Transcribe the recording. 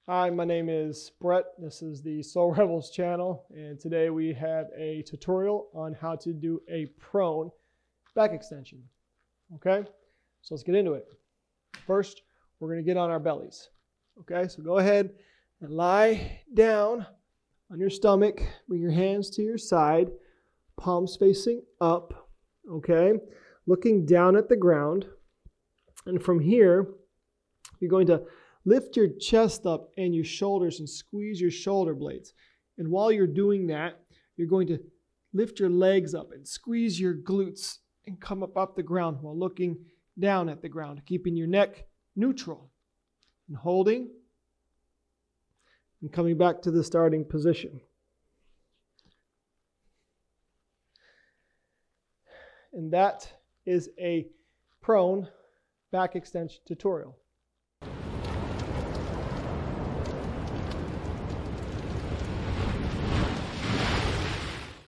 Hi, my name is Brett. This is the Soul Rebels channel, and today we have a tutorial on how to do a prone back extension. Okay, so let's get into it. First, we're going to get on our bellies. Okay, so go ahead and lie down on your stomach. Bring your hands to your side, palms facing up. Okay, looking down at the ground. And from here, you're going to lift your chest up and your shoulders and squeeze your shoulder blades. And while you're doing that, you're going to lift your legs up and squeeze your glutes and come up off the ground while looking down at the ground, keeping your neck neutral and holding and coming back to the starting position. And that is a prone back extension tutorial.